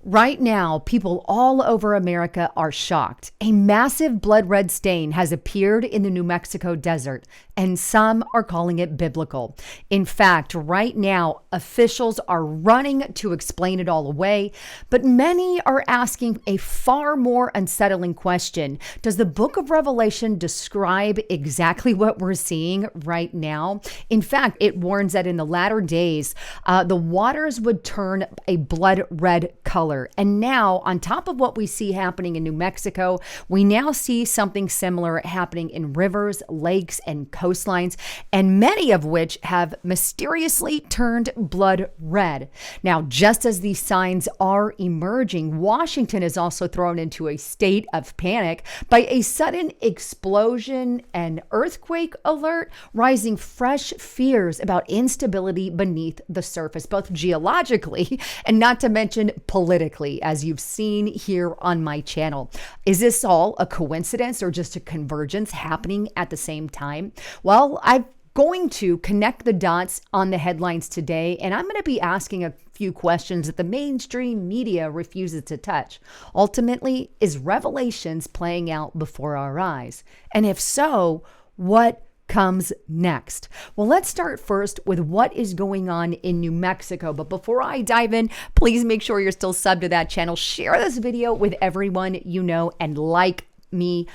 Right now, people all over America are shocked. A massive blood red stain has appeared in the New Mexico desert, and some are calling it biblical. In fact, right now, officials are running to explain it all away, but many are asking a far more unsettling question. Does the book of Revelation describe exactly what we're seeing right now? In fact, it warns that in the latter days, the waters would turn a blood red color. And now, on top of what we see happening in New Mexico, we now see something similar happening in rivers, lakes, and coastlines, and many of which have mysteriously turned blood red. Now, just as these signs are emerging, Washington is also thrown into a state of panic by a sudden explosion and earthquake alert, rising fresh fears about instability beneath the surface, both geologically and not to mention politically, as you've seen here on my channel. Is this all a coincidence or just a convergence happening at the same time? Well, I'm going to connect the dots on the headlines today, and I'm going to be asking a few questions that the mainstream media refuses to touch. Ultimately, is Revelations playing out before our eyes? And if so, what comes next? Well, let's start first with what is going on in New Mexico. But before I dive in, please make sure you're still subbed to that channel. Share this video with everyone you know and like me.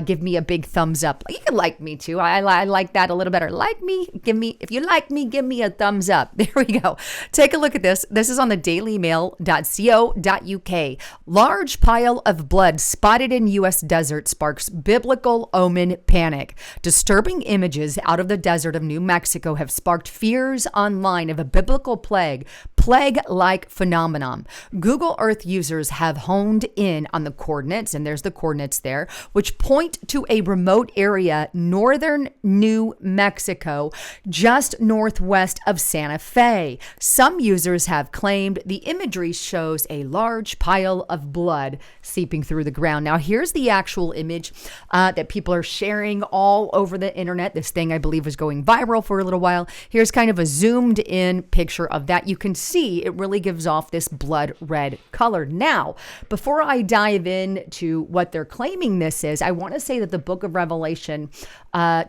Give me a big thumbs up. You can like me too. I like that a little better. Like me, if you like me, give me a thumbs up. There we go. Take a look at this. This is on the dailymail.co.uk. Large pile of blood spotted in U.S. desert sparks biblical omen panic. Disturbing images out of the desert of New Mexico have sparked fears online of a biblical plague-like phenomenon. Google Earth users have honed in on the coordinates, and there's the coordinates there, which point to a remote area, northern New Mexico, just northwest of Santa Fe. Some users have claimed the imagery shows a large pile of blood seeping through the ground. Now, here's the actual image that people are sharing all over the internet. This thing, I believe, was going viral for a little while. Here's kind of a zoomed in picture of that. You can see it really gives off this blood red color. Now, before I dive into what they're claiming this is, I want to say that the book of Revelation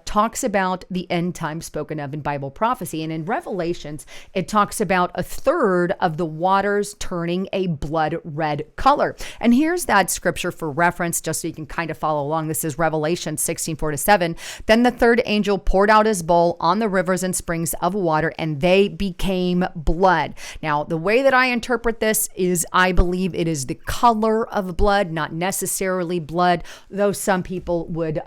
talks about the end times spoken of in Bible prophecy. And in Revelations, it talks about a third of the waters turning a blood red color. And here's that scripture for reference, just so you can kind of follow along. This is Revelation 16:4-7. Then the third angel poured out his bowl on the rivers and springs of water, and they became blood. Now, the way that I interpret this is I believe it is the color of blood, not necessarily blood, though some people would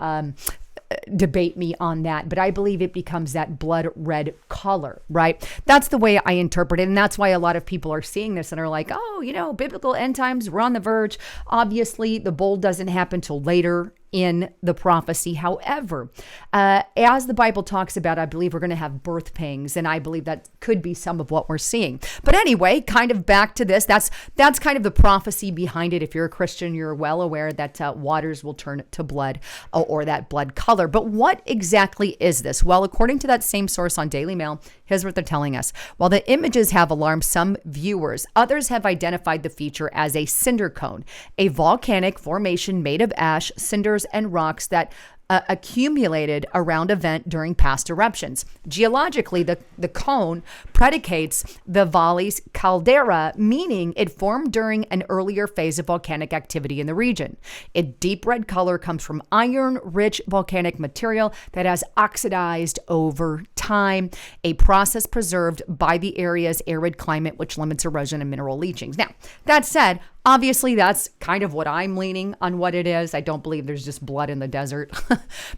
debate me on that, but I believe it becomes that blood red color, right? That's the way I interpret it, and that's why a lot of people are seeing this and are like, oh, biblical end times, we're on the verge. Obviously, the bowl doesn't happen till later in the prophecy. However, as the Bible talks about, I believe we're going to have birth pangs, and I believe that could be some of what we're seeing. But anyway, kind of back to this, that's kind of the prophecy behind it. If you're a Christian, you're well aware that waters will turn to blood or that blood color. But what exactly is this? Well, according to that same source on Daily Mail, here's what they're telling us. While the images have alarmed some viewers, others have identified the feature as a cinder cone, a volcanic formation made of ash, cinders, and rocks that accumulated around a vent during past eruptions. Geologically, the cone predicates the Valles caldera, meaning it formed during an earlier phase of volcanic activity in the region. Its deep red color comes from iron-rich volcanic material that has oxidized over time, a process preserved by the area's arid climate, which limits erosion and mineral leaching. Now, that said, obviously, that's kind of what I'm leaning on what it is. I don't believe there's just blood in the desert,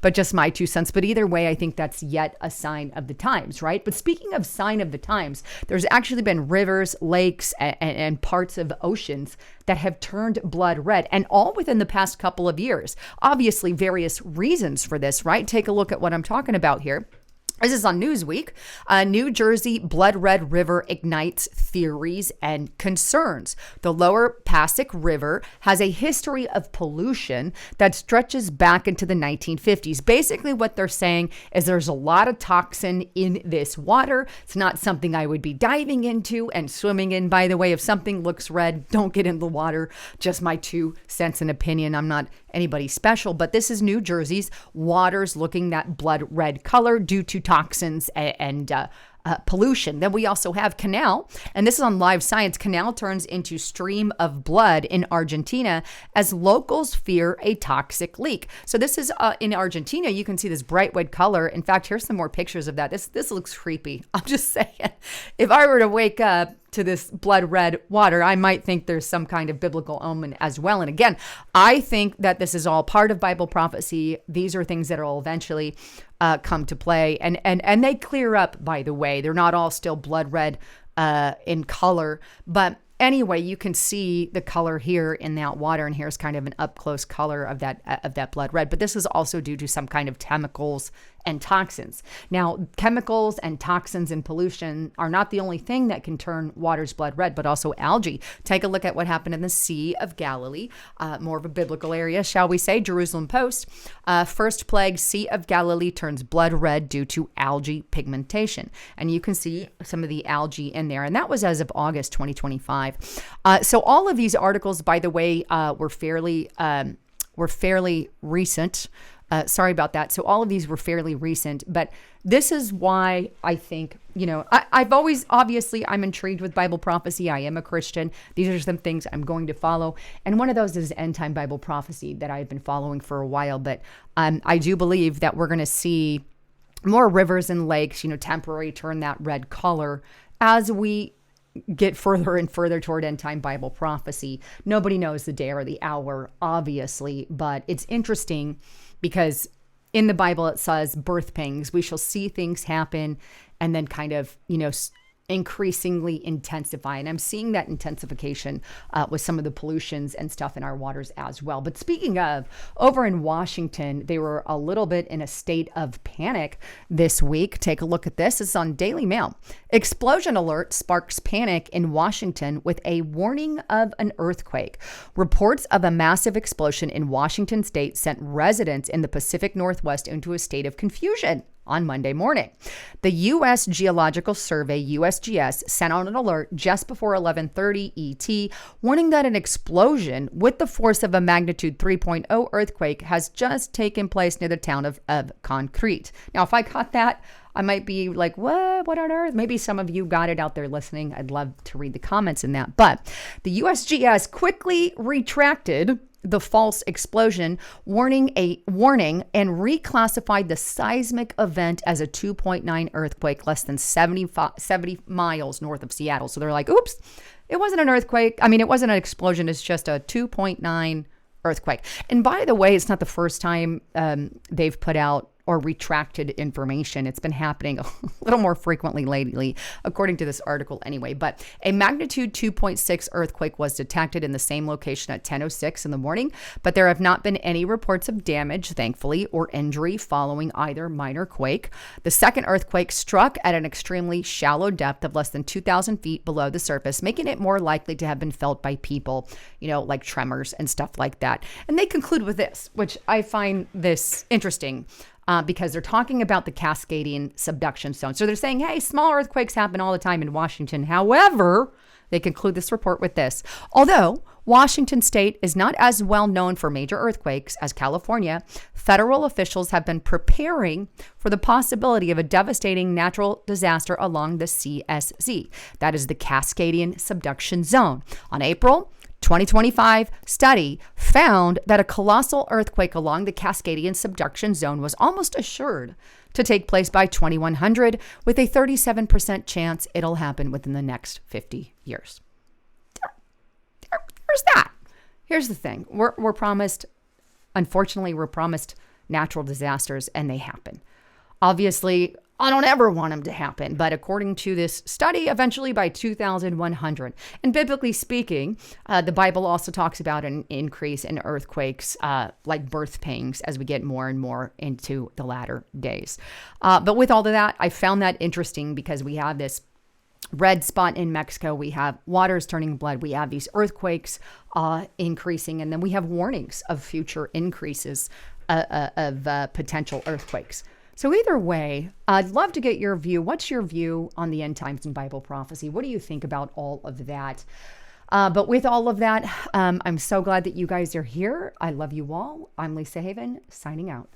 but just my 2 cents. But either way, I think that's yet a sign of the times, right? But speaking of sign of the times, there's actually been rivers, lakes, and parts of oceans that have turned blood red, and all within the past couple of years. Obviously, various reasons for this, right? Take a look at what I'm talking about here. This is on Newsweek. New Jersey Blood Red River ignites theories and concerns. The lower Passaic River has a history of pollution that stretches back into the 1950s. Basically, what they're saying is there's a lot of toxin in this water. It's not something I would be diving into and swimming in. By the way, if something looks red, don't get in the water. Just my 2 cents and opinion. I'm not anybody special, but this is New Jersey's waters looking that blood red color due to toxins and pollution. Then we also have canal, and this is on Live Science. Canal turns into stream of blood in Argentina as locals fear a toxic leak. So this is in Argentina. You can see this bright red color. In fact, here's some more pictures of that. This looks creepy. I'm just saying, if I were to wake up to this blood red water, I might think there's some kind of biblical omen as well. And again, I think that this is all part of Bible prophecy. These are things that will eventually come to play. And they clear up, by the way. They're not all still blood red in color. But anyway, you can see the color here in that water. And here's kind of an up close color of that blood red. But this is also due to some kind of chemicals and toxins. Now, chemicals and toxins and pollution are not the only thing that can turn water's blood red, but also algae. Take a look at what happened in the Sea of Galilee, more of a biblical area, shall we say. Jerusalem Post, first plague, Sea of Galilee turns blood red due to algae pigmentation. And you can see some of the algae in there. And that was as of August 2025. So all of these articles, by the way, were fairly recent. Sorry about that. So all of these were fairly recent, but this is why I think, I've always, obviously, I'm intrigued with Bible prophecy. I am a Christian. These are some things I'm going to follow. And one of those is end time Bible prophecy that I've been following for a while. But I do believe that we're going to see more rivers and lakes, temporarily turn that red color as we get further and further toward end time Bible prophecy. Nobody knows the day or the hour, obviously, but it's interesting because in the Bible it says birth pangs. We shall see things happen and then kind of, increasingly intensify. And I'm seeing that intensification with some of the pollutions and stuff in our waters as well. But speaking of, over in Washington, they were a little bit in a state of panic this week. Take a look at this. It's on Daily Mail. Explosion alert sparks panic in Washington with a warning of an earthquake. Reports of a massive explosion in Washington state sent residents in the Pacific Northwest into a state of confusion on Monday morning. The U.S. Geological Survey, USGS, sent out an alert just before 11:30 ET, warning that an explosion with the force of a magnitude 3.0 earthquake has just taken place near the town of Concrete. Now, if I caught that, I might be like, what on earth? Maybe some of you got it out there listening. I'd love to read the comments in that. But the USGS quickly retracted the false explosion, warning and reclassified the seismic event as a 2.9 earthquake less than 70 miles north of Seattle. So they're like, oops, it wasn't an earthquake. I mean, it wasn't an explosion. It's just a 2.9 earthquake. And by the way, it's not the first time they've put out or retracted information. It's been happening a little more frequently lately, according to this article anyway. But a magnitude 2.6 earthquake was detected in the same location at 10:06 in the morning, but there have not been any reports of damage, thankfully, or injury following either minor quake. The second earthquake struck at an extremely shallow depth of less than 2,000 feet below the surface, making it more likely to have been felt by people, like tremors and stuff like that. And they conclude with this, which I find this interesting. Because they're talking about the Cascadian subduction zone. So they're saying, hey, small earthquakes happen all the time in Washington. However, they conclude this report with this. Although Washington state is not as well known for major earthquakes as California, federal officials have been preparing for the possibility of a devastating natural disaster along the CSZ. That is the Cascadian subduction zone. On April 2025 study found that a colossal earthquake along the Cascadian subduction zone was almost assured to take place by 2100, with a 37% chance it'll happen within the next 50 years. There's that. Here's the thing. We're promised, unfortunately, we're promised natural disasters, and they happen. Obviously, I don't ever want them to happen. But according to this study, eventually by 2100. And biblically speaking, the Bible also talks about an increase in earthquakes, like birth pangs, as we get more and more into the latter days. But with all of that, I found that interesting because we have this red spot in Mexico. We have waters turning blood. We have these earthquakes increasing. And then we have warnings of future increases of potential earthquakes. So either way, I'd love to get your view. What's your view on the end times and Bible prophecy? What do you think about all of that? But with all of that, I'm so glad that you guys are here. I love you all. I'm Lisa Haven, signing out.